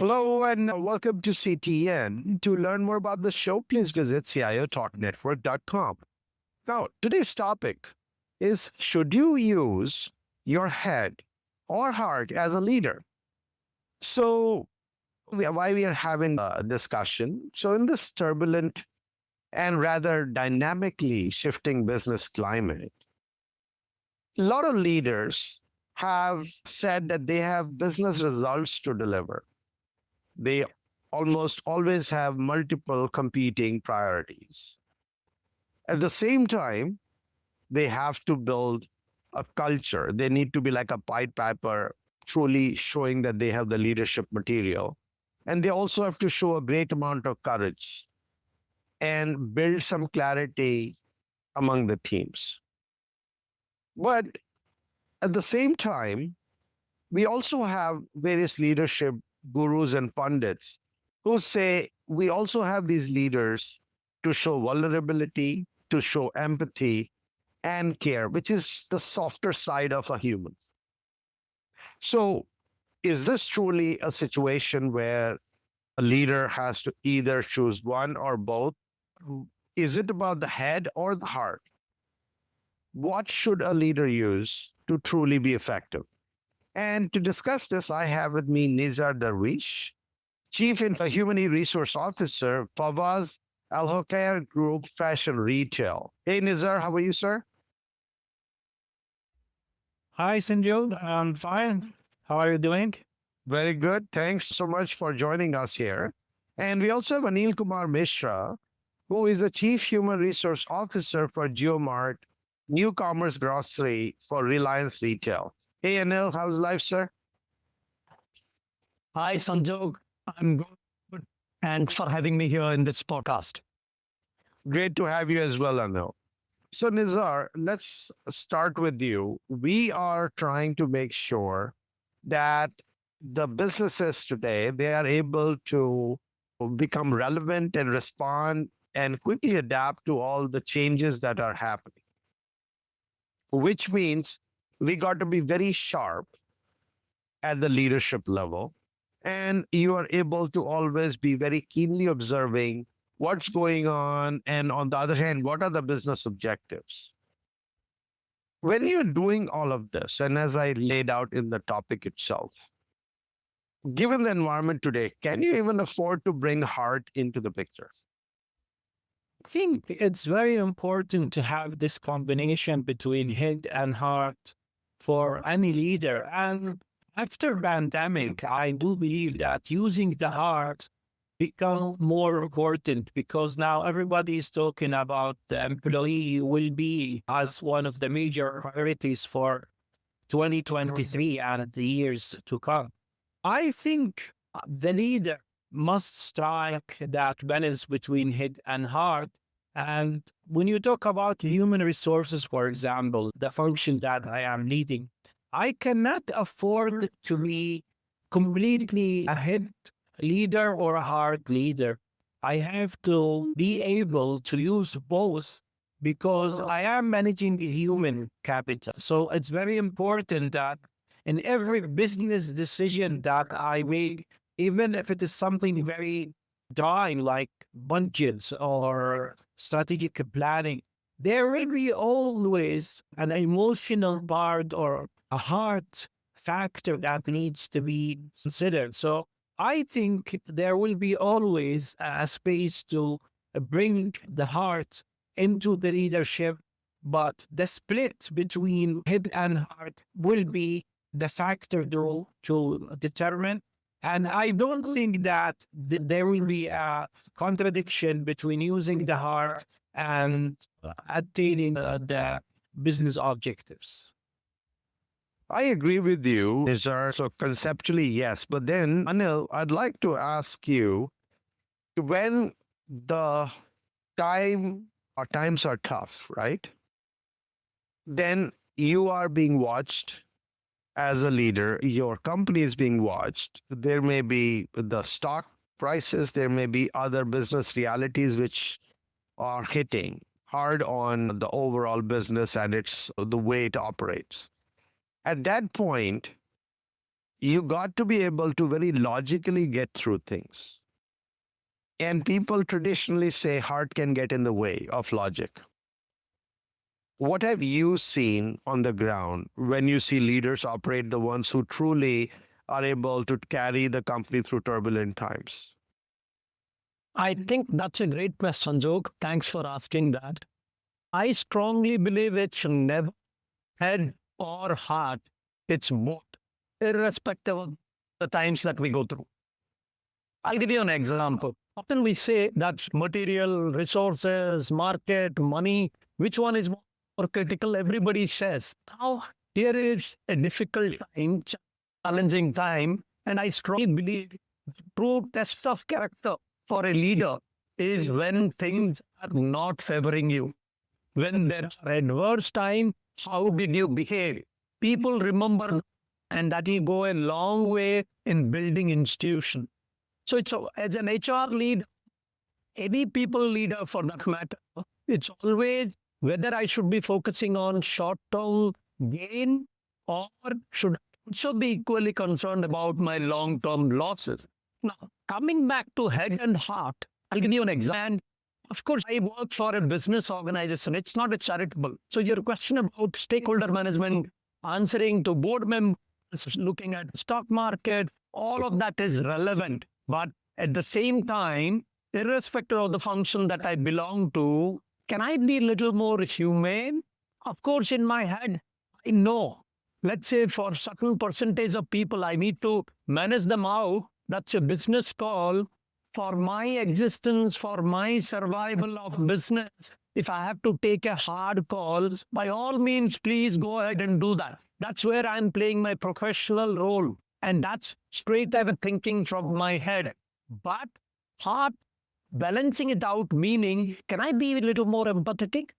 Hello and welcome to CTN. To learn more about the show, please visit CIOTalkNetwork.com. Now, today's topic is, should you use your head or heart as a leader? So, why we are having a discussion? So, in this turbulent and rather dynamically shifting business climate, a lot of leaders have said that they have business results to deliver. They almost always have multiple competing priorities. At the same time, they have to build a culture. They need to be like a Pied Piper, truly showing that they have the leadership material. And they also have to show a great amount of courage and build some clarity among the teams. But at the same time, we also have various leadership gurus and pundits who say we also have these leaders to show vulnerability, to show empathy and care, which is the softer side of a human. So, is this truly a situation where a leader has to either choose one or both? Is it about the head or the heart? What should a leader use to truly be effective? And to discuss this, I have with me Nizar Darweesh, Chief Human Resource Officer, Fawaz, Alhokair Group Fashion Retail. Hey, Nizar, how are you, sir? Hi, Sanjay. I'm fine. How are you doing? Very good. Thanks so much for joining us here. And we also have Anil Kumar Misra, who is the Chief Human Resource Officer for JioMart New Commerce Grocery for Reliance Retail. Hey, Anil, how's life, sir? Hi, Sanjog. I'm good. Thanks for having me here in this podcast. Great to have you as well, Anil. So, Nizar, let's start with you. We are trying to make sure that the businesses today, they are able to become relevant and respond and quickly adapt to all the changes that are happening, which means we got to be very sharp at the leadership level. And you are able to always be very keenly observing what's going on. And on the other hand, what are the business objectives? When you're doing all of this, and as I laid out in the topic itself, given the environment today, can you even afford to bring heart into the picture? I think it's very important to have this combination between head and heart for any leader. And after pandemic, I do believe that using the heart become more important because now everybody is talking about the employee well-being as one of the major priorities for 2023 and the years to come. I think the leader must strike that balance between head and heart. And when you talk about human resources, for example, the function that I am leading, I cannot afford to be completely a head leader or a heart leader. I have to be able to use both because I am managing human capital. So it's very important that in every business decision that I make, even if it is something very dry like budgets or strategic planning, there will be always an emotional part or a heart factor that needs to be considered. So I think there will be always a space to bring the heart into the leadership, but the split between head and heart will be the factor to determine. And I don't think that there will be a contradiction between using the heart and attaining the business objectives. I agree with you, Nizar. So conceptually, yes. But then, Anil, I'd like to ask you, when the times are tough, right? Then you are being watched as a leader, your company is being watched. There may be the stock prices, there may be other business realities which are hitting hard on the overall business and it's the way it operates. At that point, You got to be able to very logically get through things. And people traditionally say heart can get in the way of logic. What have you seen on the ground when you see leaders operate, the ones who truly are able to carry the company through turbulent times? I think that's a great question, Jok. Thanks for asking that. I strongly believe it's never head or heart. It's both, irrespective of the times that we go through. I'll give you an example. Often we say that material, resources, market, money, which one is more critical? Everybody says. Now, here is a difficult time, challenging time, and I strongly believe the true test of character for a leader is when things are not favoring you. When there are adverse times, how did you behave? People remember, and that will go a long way in building institution. So it's as an HR lead, any people leader for that matter, it's always whether I should be focusing on short-term gain or should also be equally concerned about my long-term losses. Now, coming back to head and heart, I'll give you an example. Of course, I work for a business organization. It's not a charitable. So your question about stakeholder management, answering to board members, looking at stock market, all of that is relevant. But at the same time, irrespective of the function that I belong to, can I be a little more humane? Of course, in my head, I know. Let's say for a certain percentage of people, I need to manage them out. That's a business call. For my existence, for my survival of business, if I have to take a hard call, by all means, please go ahead and do that. That's where I'm playing my professional role. And that's straight away thinking from my head. But heart, balancing it out, meaning, can I be a little more empathetic?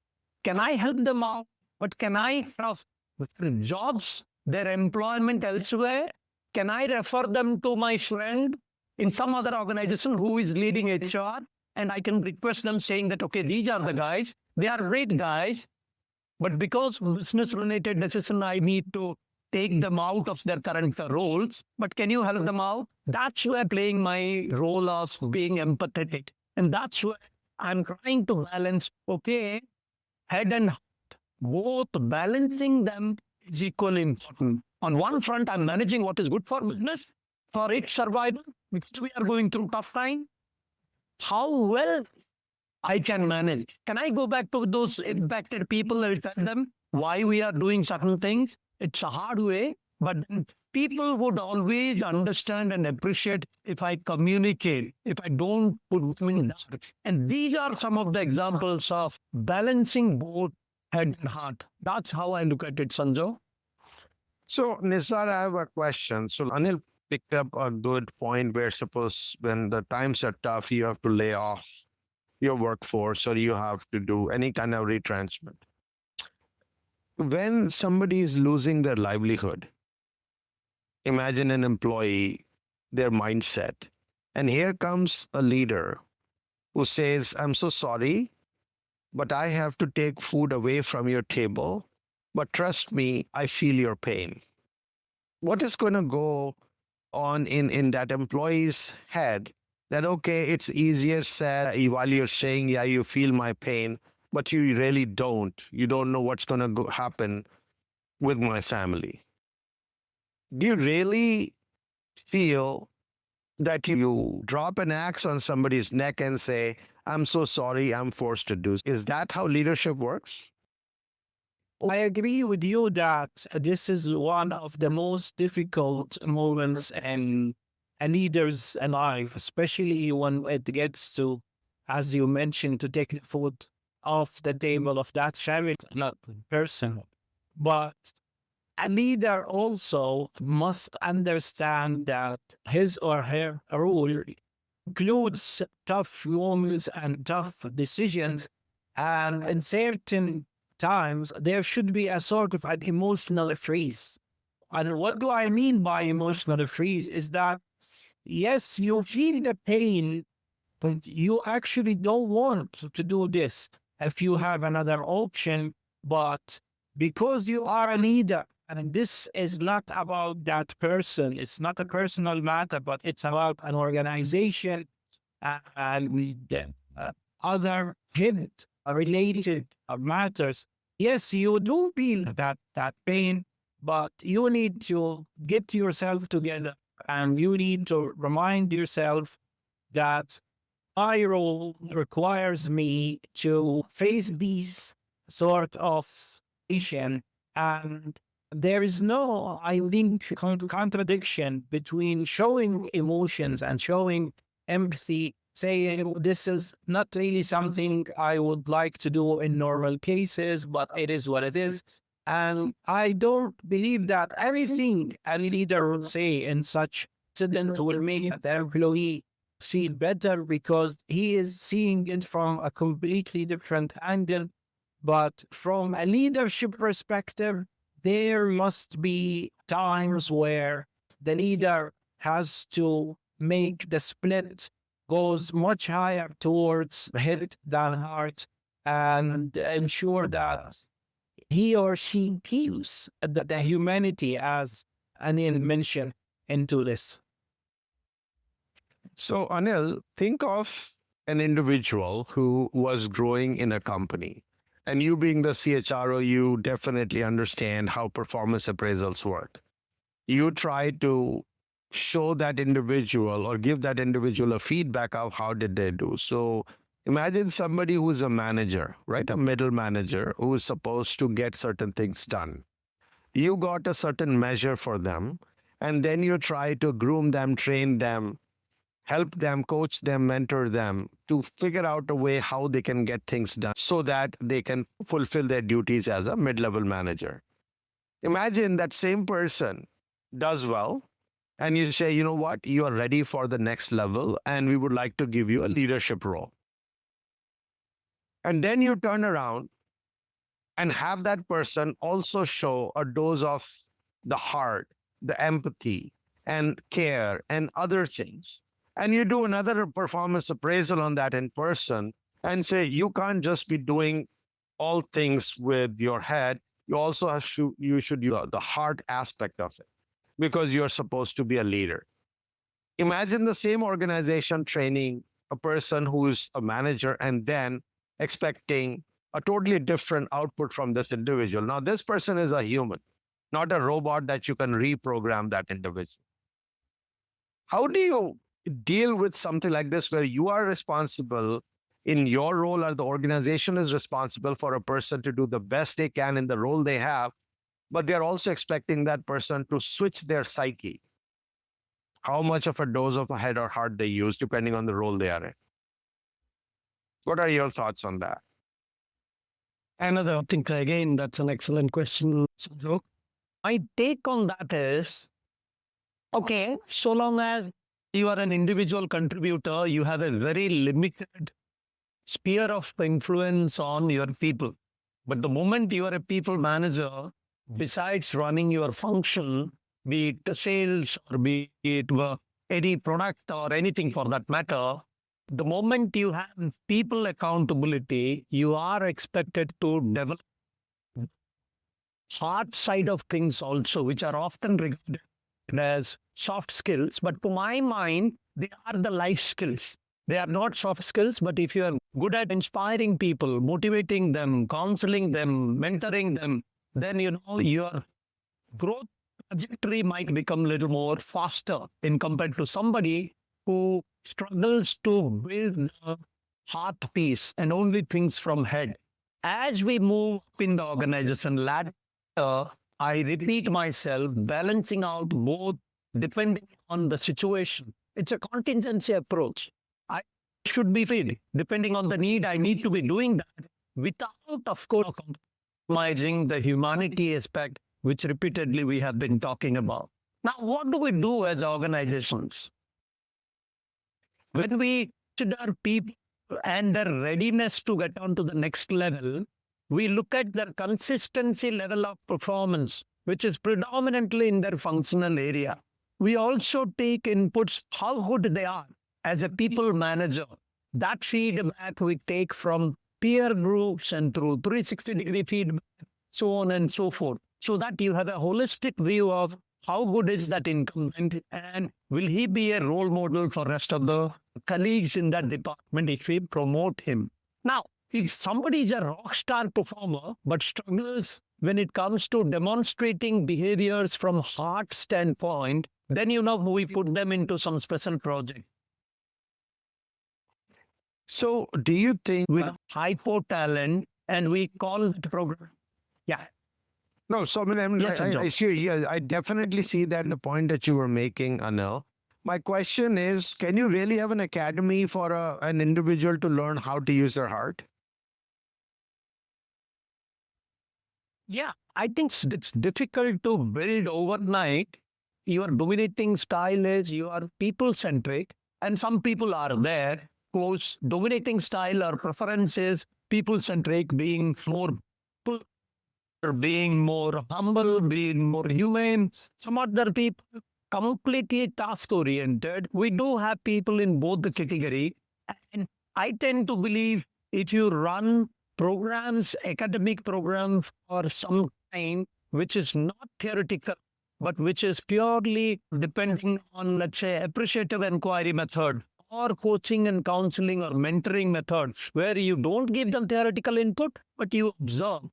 Can I help them out? But can I have jobs, their employment elsewhere? Can I refer them to my friend in some other organization who is leading HR? And I can request them saying that, okay, these are the guys. They are great guys. But because business-related decision, I need to take them out of their current roles. But can you help them out? That's where playing my role of being empathetic. And that's where I'm trying to balance, okay, head and heart. Both balancing them is equally important. On one front, I'm managing what is good for business, for its survival, because we are going through tough time. How well I can manage. Can I go back to those impacted people and tell them why we are doing certain things? It's a hard way, but people would always understand and appreciate if I communicate, if I don't put them in that. And these are some of the examples of balancing both head and heart. That's how I look at it, Sanjo. So, Nizar, I have a question. So, Anil picked up a good point where suppose when the times are tough, you have to lay off your workforce or you have to do any kind of retrenchment. When somebody is losing their livelihood, imagine an employee, their mindset, and here comes a leader who says, I'm so sorry, but I have to take food away from your table. But trust me, I feel your pain. What is going to go on in that employee's head that, okay, it's easier said while you're saying, yeah, you feel my pain, but you really don't. You don't know what's going to happen with my family. Do you really feel that you drop an axe on somebody's neck and say, I'm so sorry, I'm forced to do? Is that how leadership works? I agree with you that this is one of the most difficult moments in a leader's life, especially when it gets to, as you mentioned, to take the food off the table of that charity, not person. But a leader also must understand that his or her role includes tough moments and tough decisions, and in certain times there should be a sort of an emotional freeze. And what do I mean by emotional freeze is that, yes, you feel the pain, but you actually don't want to do this if you have another option. But because you are a leader, And this is not about that person. It's not a personal matter, but it's about an organization and with other hit related matters. Yes, you do feel that pain, but you need to get yourself together and you need to remind yourself that my role requires me to face these sort of situation, and there is no, I think, contradiction between showing emotions and showing empathy, saying this is not really something I would like to do in normal cases, but it is what it is. And I don't believe that everything a leader will say in such incident will make the employee feel better because he is seeing it from a completely different angle. But from a leadership perspective, there must be times where the leader has to make the split goes much higher towards head than heart and ensure that he or she keeps the humanity, as Anil mentioned, into this. So, Anil, think of an individual who was growing in a company. And you being the CHRO, you definitely understand how performance appraisals work. You try to show that individual or give that individual a feedback of how did they do. So imagine somebody who's a manager, right? A middle manager who is supposed to get certain things done. You got a certain measure for them, and then you try to groom them, train them, help them, coach them, mentor them to figure out a way how they can get things done so that they can fulfill their duties as a mid-level manager. Imagine that same person does well, and you say, you know what, you are ready for the next level, and we would like to give you a leadership role. And then you turn around and have that person also show a dose of the heart, the empathy, and care, and other things. And you do another performance appraisal on that in person and say, you can't just be doing all things with your head. You also have you should use the heart aspect of it because you're supposed to be a leader. Imagine the same organization training a person who's a manager and then expecting a totally different output from this individual. Now, this person is a human, not a robot that you can reprogram that individual. How do you deal with something like this where you are responsible in your role or the organization is responsible for a person to do the best they can in the role they have, but they're also expecting that person to switch their psyche? How much of a dose of a head or heart they use depending on the role they are in? What are your thoughts on that? Another, I think, again, that's an excellent question, Sanjog. My take on that is, okay, so long as you are an individual contributor, you have a very limited sphere of influence on your people. But the moment you are a people manager, besides running your function, be it sales or be it any product or anything for that matter, the moment you have people accountability, you are expected to develop hard side of things also, which are often regarded as soft skills. But to my mind, they are the life skills. They are not soft skills, but if you are good at inspiring people, motivating them, counseling them, mentoring them, then your growth trajectory might become a little more faster in compared to somebody who struggles to build a heart piece and only thinks from head. As we move up in the organization ladder, I repeat myself, balancing out both depending on the situation. It's a contingency approach. I should be free. Depending on the need, I need to be doing that without, of course, compromising the humanity aspect, which repeatedly we have been talking about. Now, what do we do as organizations? When we consider people and their readiness to get on to the next level, we look at their consistency level of performance, which is predominantly in their functional area. We also take inputs, how good they are as a people manager. That feedback we take from peer groups and through 360-degree feedback, so on and so forth. so that you have a holistic view of how good is that incumbent and will he be a role model for rest of the colleagues in that department if we promote him. Now, if somebody is a rock star performer but struggles when it comes to demonstrating behaviors from heart standpoint, then we put them into some special project. So, do you think With hypo talent, and we call the program. Yeah. No, so I mean, Yes, I see. Yeah, I definitely see that the point that you were making, Anil. My question is, can you really have an academy for an individual to learn how to use their heart? Yeah, I think it's difficult to build overnight. Your dominating style is you are people centric, and some people are there whose dominating style or preference is people centric, being more being more humble, being more humane. Some other people completely task oriented. We do have people in both the category. And I tend to believe if you run programs, academic programs or some kind, which is not theoretical, but which is purely depending on, let's say, appreciative inquiry method or coaching and counseling or mentoring method, where you don't give them theoretical input, but you observe.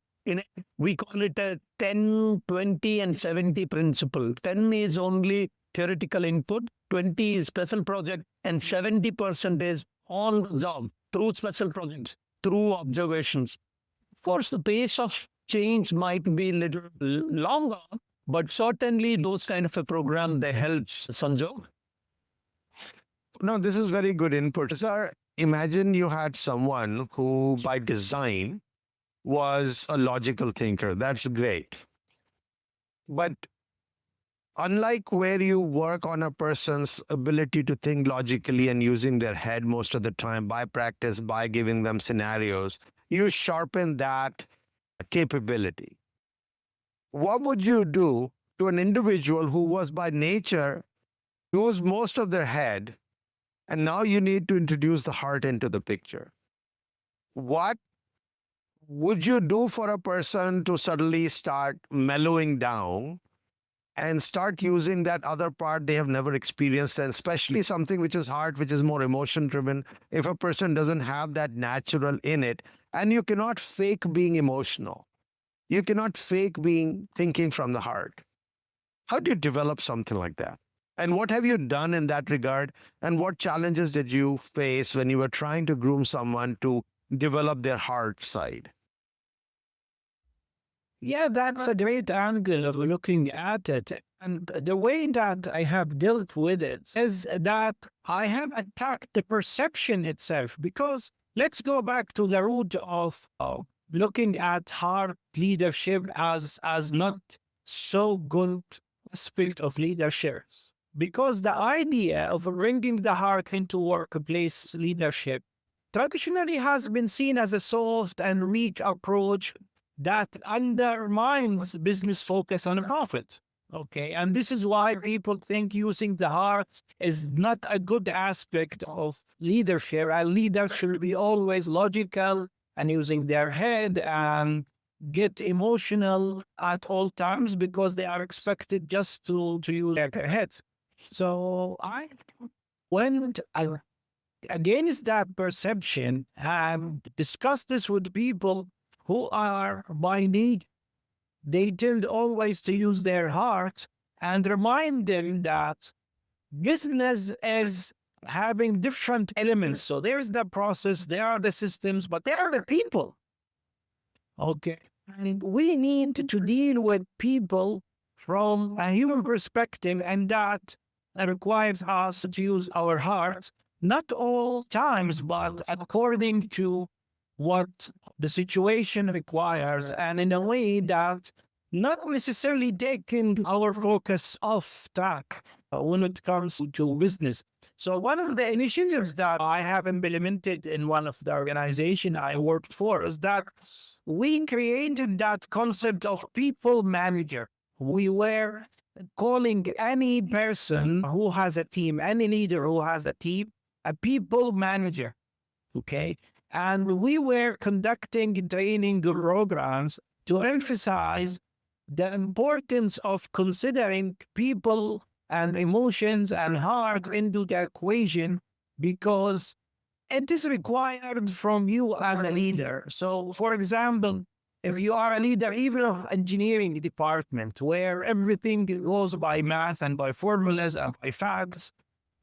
We call it a 10, 20, and 70 principle. 10 is only theoretical input, 20 is special project, and 70% is on the job through special projects, through observations. Of course, the pace of change might be a little longer, but certainly those kind of a program, they help, Sanjog. No, this is very good input. Sir, imagine you had someone who, by design, was a logical thinker. That's great. But unlike where you work on a person's ability to think logically and using their head most of the time by practice, by giving them scenarios, you sharpen that capability. What would you do to an individual who was by nature used most of their head, and now you need to introduce the heart into the picture? What would you do for a person to suddenly start mellowing down and start using that other part they have never experienced, and especially something which is heart, which is more emotion driven? If a person doesn't have that natural in it, and you cannot fake being emotional, you cannot fake being thinking from the heart. How do you develop something like that? And what have you done in that regard? And what challenges did you face when you were trying to groom someone to develop their heart side? Yeah, that's a great angle of looking at it. And the way that I have dealt with it is that I have attacked the perception itself, because let's go back to the root of looking at heart leadership as not so good aspect of leadership. Because the idea of bringing the heart into workplace leadership traditionally has been seen as a soft and weak approach that undermines business focus on profit. Okay, and this is why people think using the heart is not a good aspect of leadership. A leader should be always logical and using their head and get emotional at all times because they are expected just to use their heads. So I went against that perception and discussed this with people who are by need. They tend always to use their heart and remind them that business is having different elements. So there's the process, there are the systems, but there are the people. Okay. And we need to deal with people from a human perspective, and that requires us to use our hearts, not all times, but according to what the situation requires, and in a way that not necessarily taking our focus off track when it comes to business. So one of the initiatives that I have implemented in one of the organizations I worked for is that we created that concept of people manager. We were calling any person who has a team, any leader who has a team, a people manager. Okay. And we were conducting training programs to emphasize the importance of considering people and emotions and heart into the equation, because it is required from you as a leader. So, for example, if you are a leader, even of engineering department, where everything goes by math and by formulas and by facts,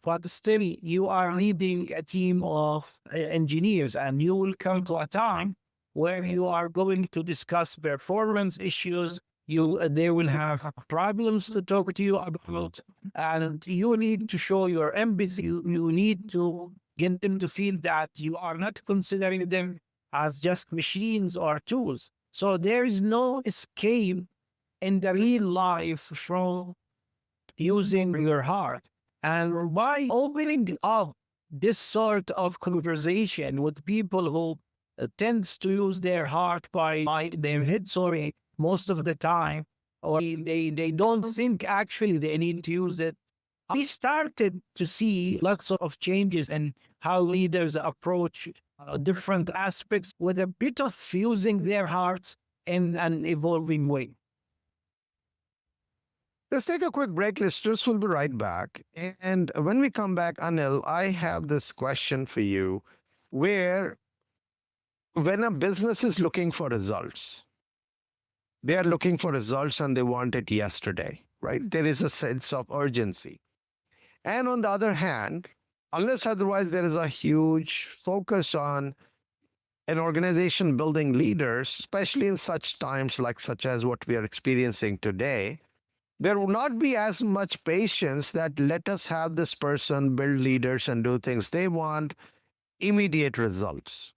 but still you are leading a team of engineers, and you will come to a time where you are going to discuss performance issues. They will have problems to talk to you about, and you need to show your empathy. You need to get them to feel that you are not considering them as just machines or tools. So there is no escape in the real life from using your heart. And by opening up this sort of conversation with people who tends to use their heart by their head, sorry, most of the time, or they don't think actually they need to use it, I started to see lots of changes in how leaders approach different aspects with a bit of using their hearts in an evolving way. Let's take a quick break, listeners. We'll be right back. And when we come back, Anil, I have this question for you where when a business is looking for results, they are looking for results and they want it yesterday, right? There is a sense of urgency. And on the other hand, unless otherwise, there is a huge focus on an organization building leaders, especially in such times like such as what we are experiencing today. There will not be as much patience that let us have this person build leaders and do things. They want immediate results.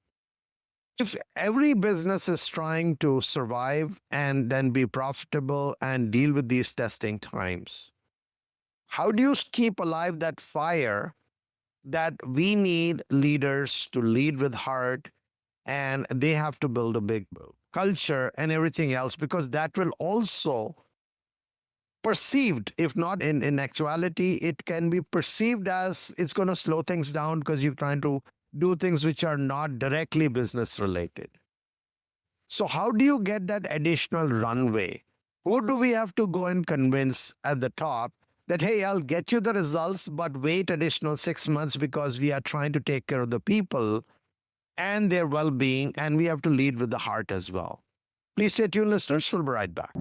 If every business is trying to survive and then be profitable and deal with these testing times, how do you keep alive that fire that we need leaders to lead with heart, and they have to build a big culture and everything else, because that will also perceived, if not in actuality, it can be perceived as it's going to slow things down because you're trying to do things which are not directly business related. So how do you get that additional runway? Who do we have to go and convince at the top that, hey, I'll get you the results, but wait additional 6 months because we are trying to take care of the people and their well-being, and we have to lead with the heart as well. Please stay tuned, listeners. We'll be right back.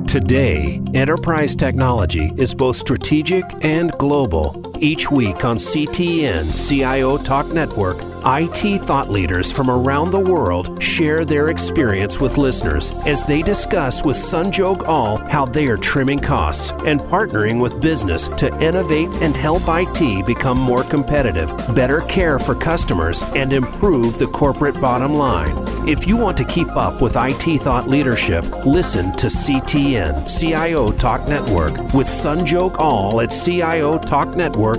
Today, enterprise technology is both strategic and global. Each week on CTN CIO Talk Network, IT thought leaders from around the world share their experience with listeners as they discuss with Sanjog Aul how they are trimming costs and partnering with business to innovate and help IT become more competitive, better care for customers, and improve the corporate bottom line. If you want to keep up with IT thought leadership, listen to CTN CIO Talk Network with Sanjog Aul at CIOTalkNetwork.com.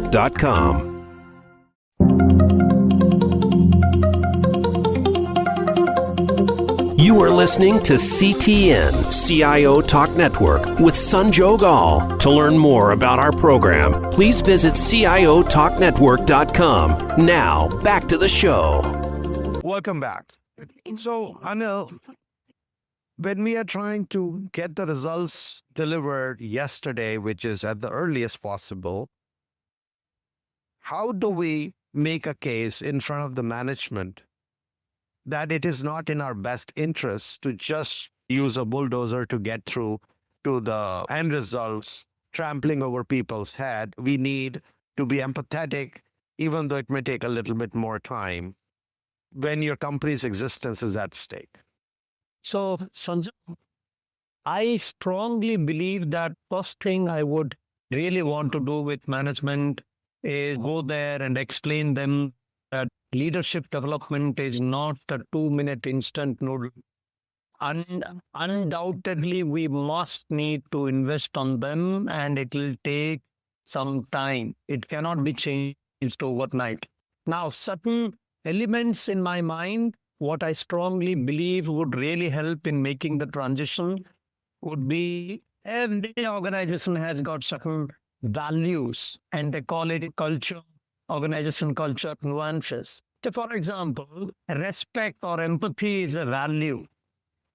You are listening to CTN CIO Talk Network with Sanjog Aul. To learn more about our program, please visit CIOTalkNetwork.com. Now, back to the show. Welcome back. So, Anil, when we are trying to get the results delivered yesterday, which is at the earliest possible, how do we make a case in front of the management that it is not in our best interest to just use a bulldozer to get through to the end results, trampling over people's head? We need to be empathetic, even though it may take a little bit more time when your company's existence is at stake. So, Sanjay, I strongly believe that first thing I would really want to do with management is go there and explain them that leadership development is not a 2-minute instant noodle. Undoubtedly, we must need to invest on them, and it will take some time. It cannot be changed overnight. Now, certain elements in my mind, what I strongly believe would really help in making the transition would be every organization has got certain values, and they call it culture, organization culture nuances. So, for example, respect or empathy is a value.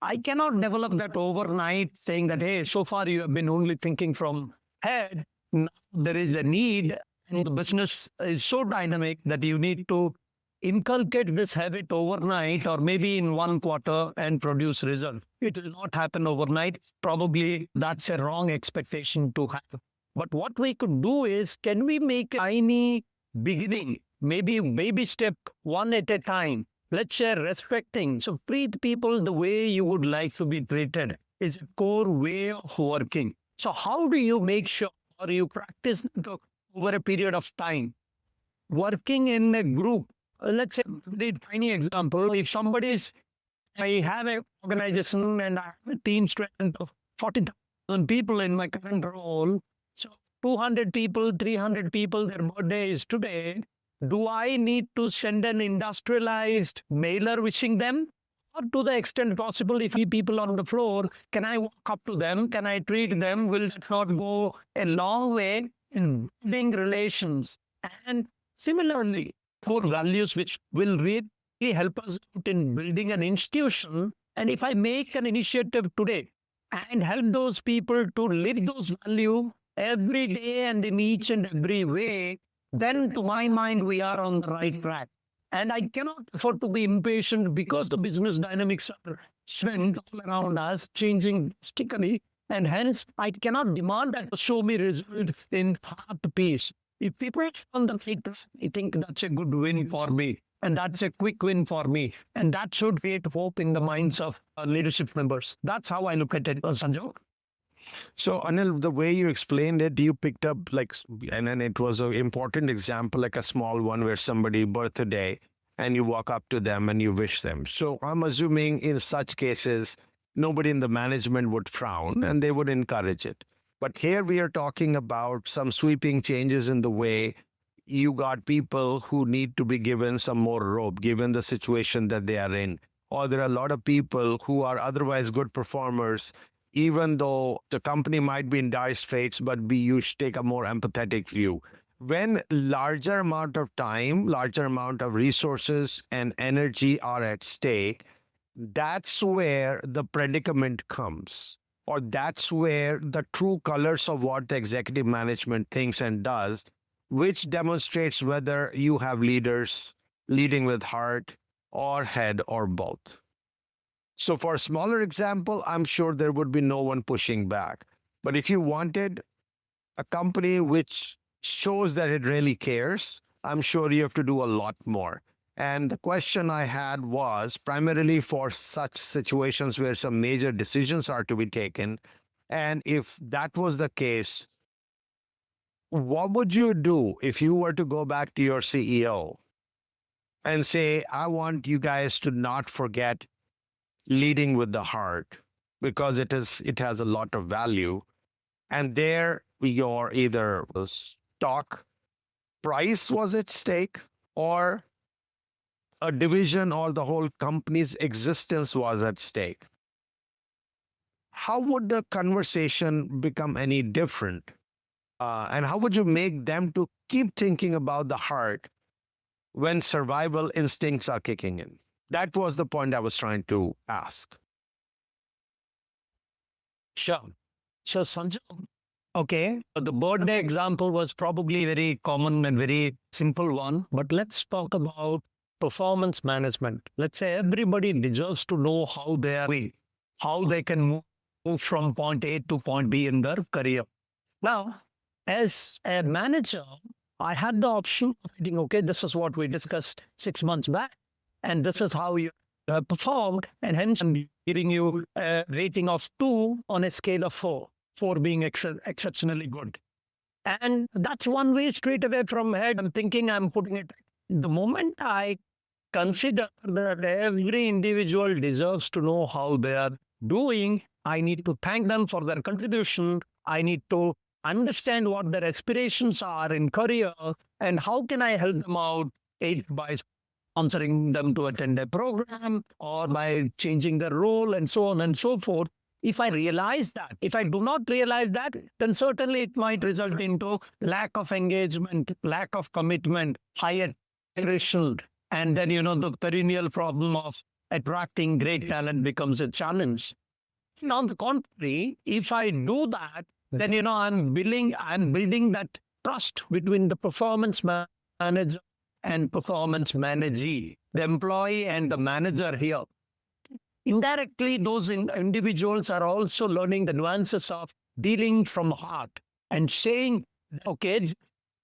I cannot develop that overnight saying that, hey, so far you have been only thinking from head. Now there is a need, and the business is so dynamic that you need to inculcate this habit overnight or maybe in 1 quarter and produce result. It will not happen overnight. Probably that's a wrong expectation to have. But what we could do is, can we make a tiny beginning, maybe baby step one at a time? Let's say respecting. So treat people the way you would like to be treated is a core way of working. So how do you make sure or you practice over a period of time? Working in a group, let's say the tiny example, if I have an organization and I have a team strength of 40,000 people in my current role, so 200 people, 300 people, their birthday is today. Do I need to send an industrialized mailer wishing them? Or to the extent possible, if people on the floor, can I walk up to them? Can I treat them? Will it not go a long way in building relations? And similarly, core values which will really help us out in building an institution. And if I make an initiative today and help those people to live those values every day and in each and every way, then to my mind, we are on the right track. And I cannot afford to be impatient because the business dynamics are swinging all around us, changing drastically. And hence, I cannot demand that to show me results in half the pace. If people are on the right track, I think that's a good win for me. And that's a quick win for me. And that should create hope in the minds of leadership members. That's how I look at it, Sanjay. So, Anil, the way you explained it, you picked up and then it was an important example, like a small one where somebody birthday and you walk up to them and you wish them. So I'm assuming in such cases, nobody in the management would frown and they would encourage it. But here we are talking about some sweeping changes in the way you got people who need to be given some more rope, given the situation that they are in. Or there are a lot of people who are otherwise good performers, even though the company might be in dire straits, but you should take a more empathetic view. When larger amount of time, larger amount of resources and energy are at stake, that's where the predicament comes. Or that's where the true colors of what the executive management thinks and does, which demonstrates whether you have leaders leading with heart or head or both. So for a smaller example, I'm sure there would be no one pushing back. But if you wanted a company which shows that it really cares, I'm sure you have to do a lot more. And the question I had was primarily for such situations where some major decisions are to be taken. And if that was the case, what would you do if you were to go back to your CEO and say, I want you guys to not forget leading with the heart, because it has a lot of value. And there your either stock price was at stake, or a division or the whole company's existence was at stake. How would the conversation become any different? And how would you make them to keep thinking about the heart when survival instincts are kicking in? That was the point I was trying to ask. Sure. So, Sanjay, okay, the birthday example was probably very common and very simple one, but let's talk about performance management. Let's say everybody deserves to know how they are, how they can move from point A to point B in their career. Now, as a manager, I had the option of thinking, okay, this is what we discussed 6 months back, and this is how you have performed, and hence I'm giving you a rating of 2 on a scale of 4, 4 being exceptionally good. And that's one way straight away from head. I'm thinking I'm putting it. The moment I consider that every individual deserves to know how they are doing, I need to thank them for their contribution. I need to understand what their aspirations are in career and how can I help them out, either by sponsoring them to attend a program or by changing their role and so on and so forth. If I realize that, if I do not realize that, then certainly it might result into lack of engagement, lack of commitment, higher attrition, and then, the perennial problem of attracting great talent becomes a challenge. And on the contrary, if I do that, then, I'm building that trust between the performance manager and performance managee, the employee and the manager here. Indirectly, those individuals are also learning the nuances of dealing from heart and saying, okay,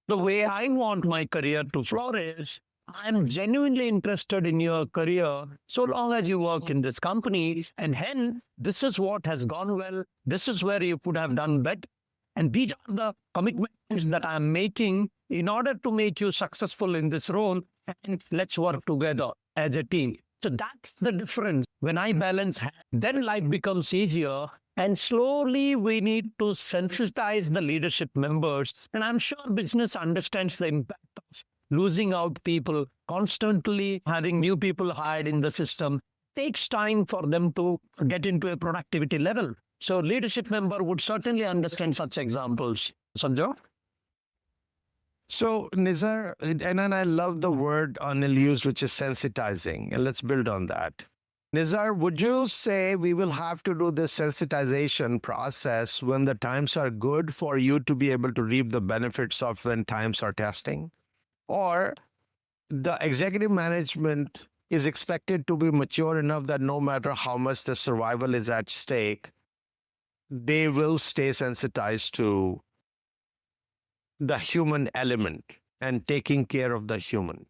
the way I want my career to flourish, I'm genuinely interested in your career so long as you work in this company. And hence, this is what has gone well. This is where you could have done better. And these are the commitments that I'm making in order to make you successful in this role. And let's work together as a team. So that's the difference. When I balance, then life becomes easier. And slowly we need to sensitize the leadership members. And I'm sure business understands the impact of losing out people, constantly having new people hired in the system. Takes time for them to get into a productivity level. So leadership member would certainly understand such examples. Sanjay? So, Nizar, and then I love the word Anil used, which is sensitizing, and let's build on that. Nizar, would you say we will have to do this sensitization process when the times are good for you to be able to reap the benefits of when times are testing? Or the executive management is expected to be mature enough that no matter how much the survival is at stake, they will stay sensitized to the human element and taking care of the human.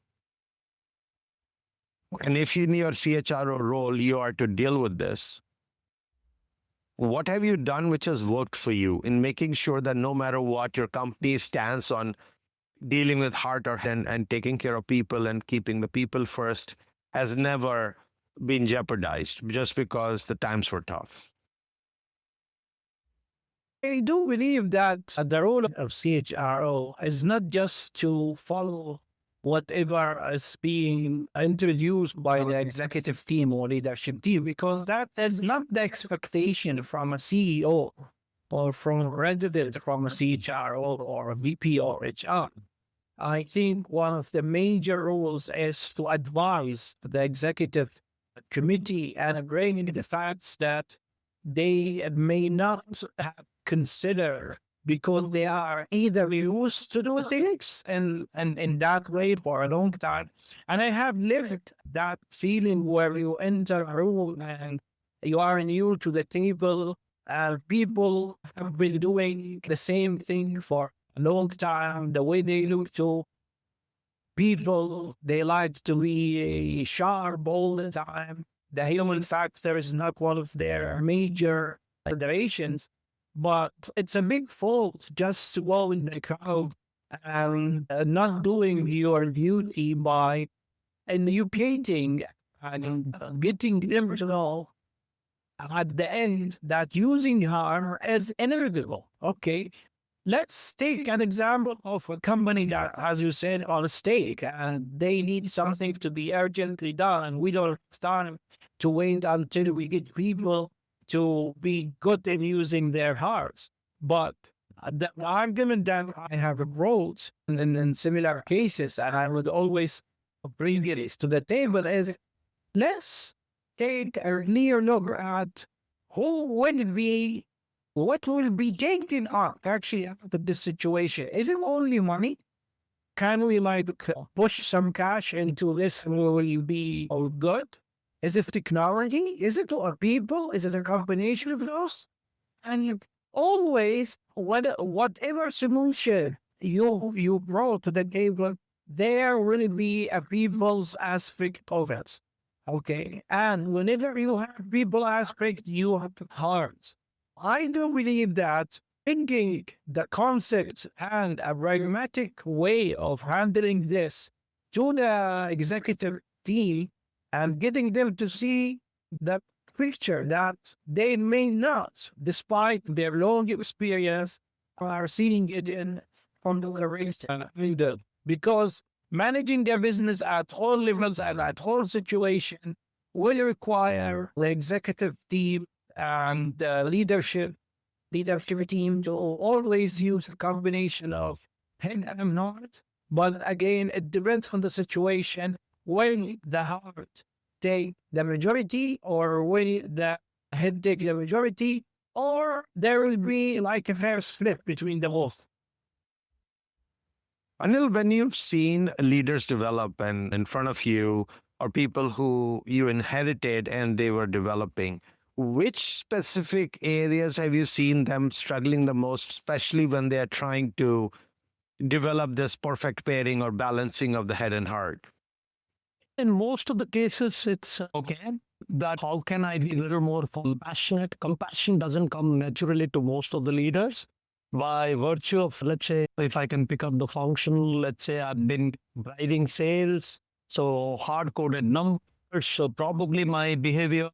And if in your CHRO role, you are to deal with this, what have you done which has worked for you in making sure that no matter what, your company stands on dealing with heart or hand and taking care of people and keeping the people first has never been jeopardized just because the times were tough? I do believe that the role of CHRO is not just to follow whatever is being introduced by the executive team or leadership team, because that is not the expectation from a CEO or from a resident from a CHRO or a VP or HR. I think one of the major roles is to advise the executive committee and bring the facts that they may not have considered because they are either used to do things and in that way for a long time. And I have lived that feeling where you enter a room and you are new to the table and people have been doing the same thing for a long time. The way they look to people, they like to be sharp all the time. The human factor is not one of their major considerations. But it's a big fault just to go in the crowd and not doing your duty by educating and getting them to know at the end that using harm is inevitable. Okay, let's take an example of a company that, as you said, on a stake and they need something to be urgently done and we don't start to wait until we get people to be good in using their hearts. But the argument that I have wrote in similar cases, and I would always bring it to the table, is let's take a clear look at what will be taken up actually out of this situation. Is it only money? Can we push some cash into this and will be all good? Is it technology? Is it our people? Is it a combination of those? And always, whatever solution you brought to the table, there will be a people's aspect of it. Okay? And whenever you have people aspect, you have hearts. I do believe that thinking the concept and a pragmatic way of handling this to the executive team and getting them to see the picture that they may not, despite their long experience, are seeing it in from the correct angle. Because managing their business at all levels and at all situation will require the executive team and the leadership team to always use a combination of head and heart. But again, it depends on the situation. Will the heart take the majority, or will the head take the majority, or there will be like a fair split between the both? Anil, when you've seen leaders develop and in front of you, or people who you inherited and they were developing, which specific areas have you seen them struggling the most, especially when they are trying to develop this perfect pairing or balancing of the head and heart? In most of the cases, it's okay. That how can I be a little more compassionate? Compassion doesn't come naturally to most of the leaders by virtue of, let's say, if I can pick up the functional, let's say I've been driving sales, so hard-coded numbers, so probably my behavior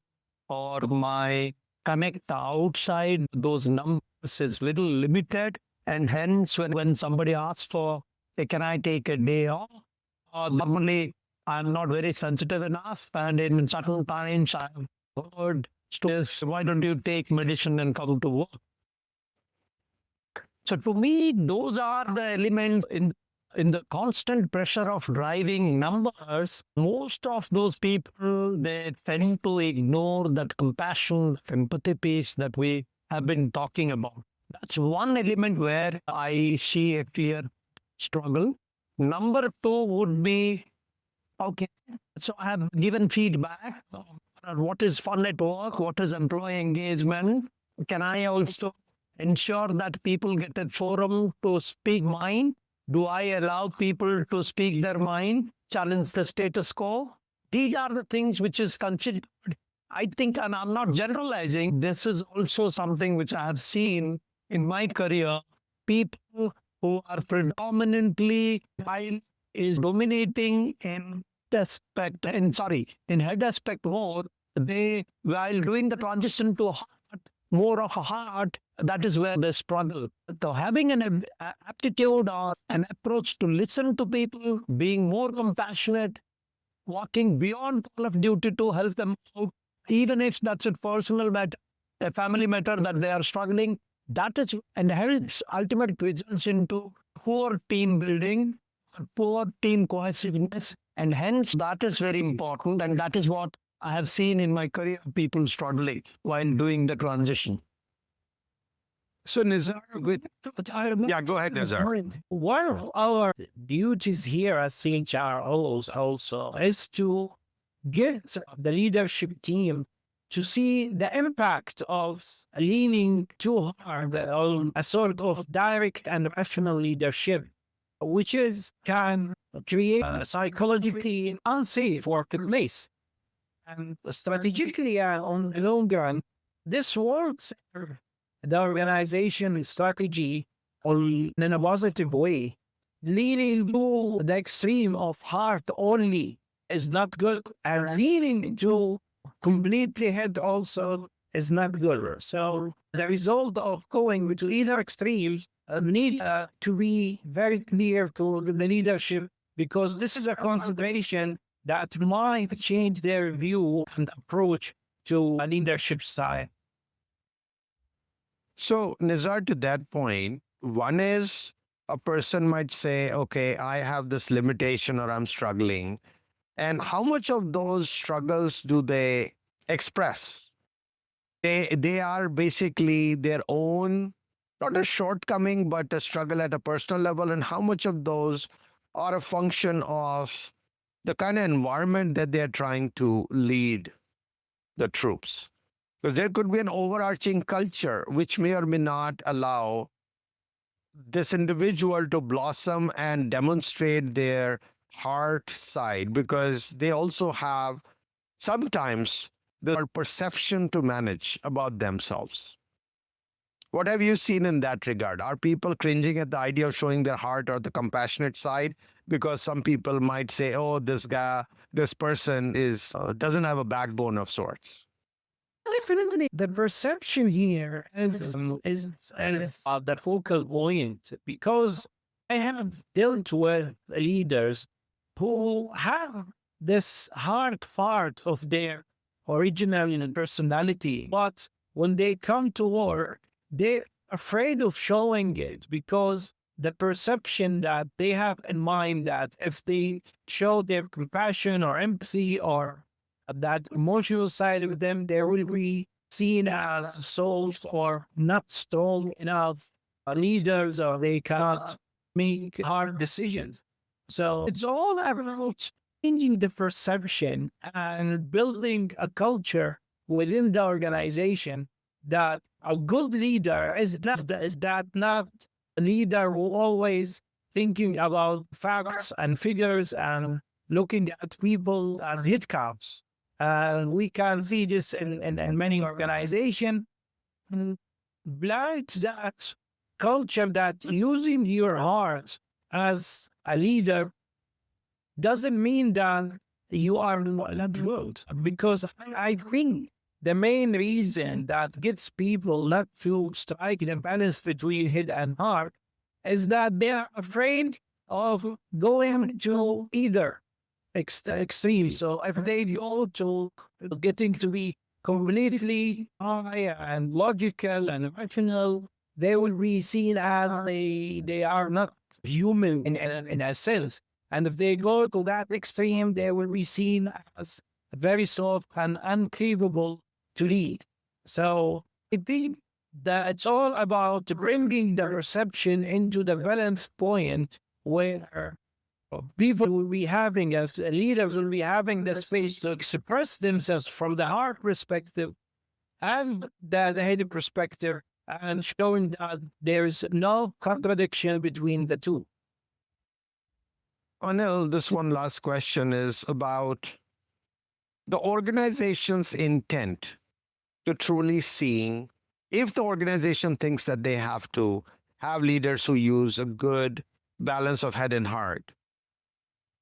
or my connect outside those numbers is little limited. And hence, when somebody asks for, hey, can I take a day off? Normally, I'm not very sensitive enough. And in certain times, I've heard stories, why don't you take medicine and come to work? So to me, those are the elements in the constant pressure of driving numbers. Most of those people, they tend to ignore that compassion, empathy piece that we have been talking about. That's one element where I see a clear struggle. Number two would be, okay, so I have given feedback on what is fun at work, what is employee engagement. Can I also ensure that people get a forum to speak mind? Do I allow people to speak their mind, challenge the status quo? These are the things which is considered. I think, and I'm not generalizing, this is also something which I have seen in my career. People who are predominantly while is dominating in head aspect more, they, while doing the transition to heart, more of a heart, that is where they struggle. So having an aptitude or an approach to listen to people, being more compassionate, walking beyond call of duty to help them out, even if that's a personal matter, a family matter that they are struggling, that is, and hence ultimately results into poor team building, poor team cohesiveness, and hence that is very important, and that is what I have seen in my career, people struggling while doing the transition. So, Nizar, yeah, go ahead, Nizar. One of our duties here as CHROs also is to get the leadership team to see the impact of leaning too hard on a sort of direct and rational leadership, which can create a psychologically unsafe workplace. And strategically, on the long run, this works. The organization strategy in a positive way. Leaning to the extreme of heart only is not good, and leaning to completely head also is not good. So the result of going to either extremes need to be very clear to the leadership, because this is a consideration that might change their view and approach to a leadership style. So, Nizar, to that point, one is a person might say, okay, I have this limitation or I'm struggling. And how much of those struggles do they express? They are basically their own, not a shortcoming, but a struggle at a personal level. And how much of those are a function of the kind of environment that they're trying to lead the troops? Because there could be an overarching culture which may or may not allow this individual to blossom and demonstrate their heart side, because they also have sometimes the perception to manage about themselves. What have you seen in that regard? Are people cringing at the idea of showing their heart or the compassionate side? Because some people might say, oh, this person doesn't have a backbone of sorts. Definitely, the perception here is the focal point, because I have dealt with leaders who have this hard part of their original personality, but when they come to work, they're afraid of showing it because the perception that they have in mind that if they show their compassion or empathy or that emotional side of them, they will be seen as soft or not strong enough leaders, or they cannot make hard decisions. So it's all about changing the perception and building a culture within the organization that a good leader is not a leader who always thinking about facts and figures and looking at people as hit counts. And we can see this in many organizations. Like that culture that using your heart as a leader doesn't mean that you are not good. Because I think the main reason that gets people not to strike the balance between head and heart is that they are afraid of going to either extreme. So if they go to getting to be completely high and logical and rational, they will be seen as they are not human in a sense. And if they go to that extreme, they will be seen as very soft and incapable to lead. So I think that it's all about bringing the perception into the balanced point where people will be having, as leaders will be having the space to express themselves from the heart perspective and the head perspective, and showing that there is no contradiction between the two. Anil, this one last question is about the organization's intent to truly seeing if the organization thinks that they have to have leaders who use a good balance of head and heart,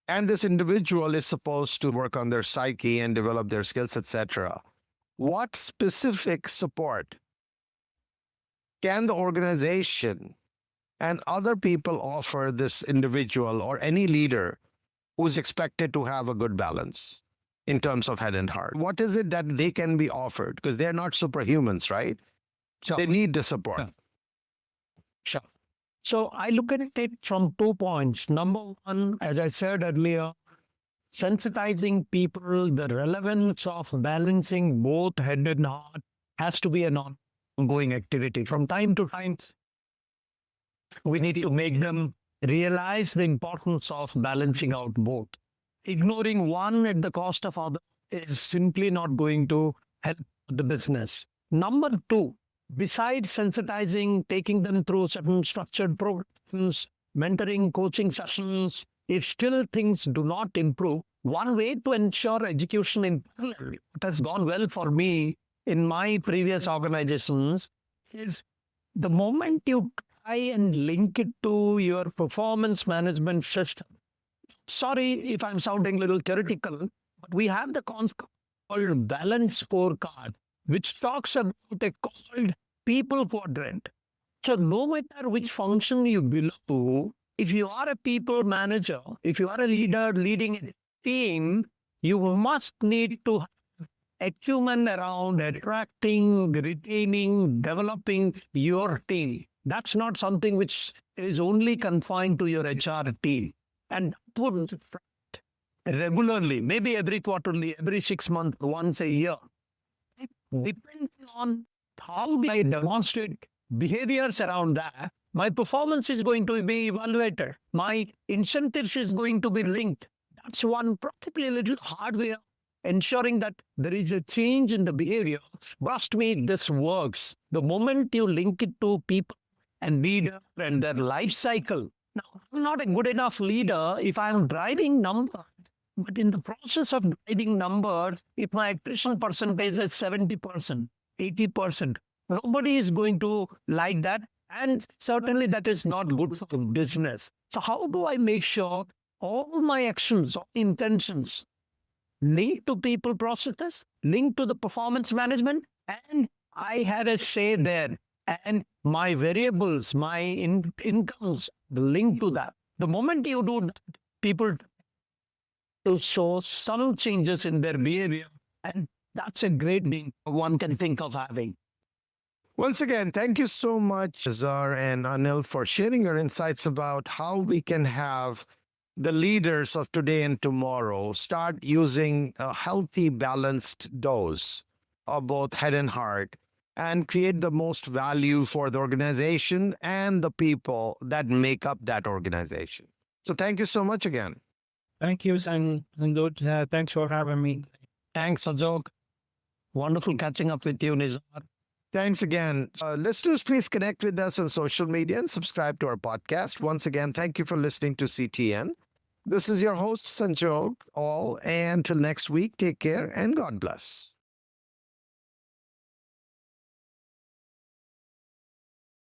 and this individual is supposed to work on their psyche and develop their skills, etc. What specific support can the organization and other people offer this individual or any leader who's expected to have a good balance in terms of head and heart? What is it that they can be offered? Because they're not superhumans, right? Sure. They need the support. Yeah. Sure. So I look at it from 2 points. Number one, as I said earlier, sensitizing people, the relevance of balancing both head and heart has to be an ongoing activity. From time to time, we need to make them realize the importance of balancing out both. Ignoring one at the cost of other is simply not going to help the business. Number two, besides sensitizing, taking them through certain structured programs, mentoring, coaching sessions, if still things do not improve, one way to ensure execution in parallel, what has gone well for me in my previous organizations, is the moment you try and link it to your performance management system. Sorry if I'm sounding a little theoretical, but we have the concept called balance scorecard, which talks about a called people quadrant. So no matter which function you belong to, if you are a people manager, if you are a leader leading a team, you must need to have acumen around attracting, retaining, developing your team. That's not something which is only confined to your HR team. And regularly, maybe every quarterly, every 6 months, once a year, depending on how I demonstrate behaviors around that, my performance is going to be evaluated. My incentives is going to be linked. That's one probably a little hard way of ensuring that there is a change in the behavior. Trust me, this works. The moment you link it to people and leader and their life cycle. Now, I'm not a good enough leader if I'm driving numbers. But in the process of driving numbers, if my attrition percentage is 70%, 80%, nobody is going to like that. And certainly that is not good for business. So how do I make sure all my actions or intentions link to people processes, link to the performance management, and I had a say there. And my variables, my incomes link to that. The moment you do that, people to show subtle changes in their behavior, and that's a great thing one can think of having. Once again, thank you so much, Nizar and Anil, for sharing your insights about how we can have the leaders of today and tomorrow start using a healthy, balanced dose of both head and heart and create the most value for the organization and the people that make up that organization. So thank you so much again. Thank you, and thanks for having me. Thanks, Ashok. Wonderful catching up with you, Nizar. Thanks again. Listeners, please connect with us on social media and subscribe to our podcast. Once again, thank you for listening to CTN. This is your host, Sanjog, all, and till next week, take care and God bless.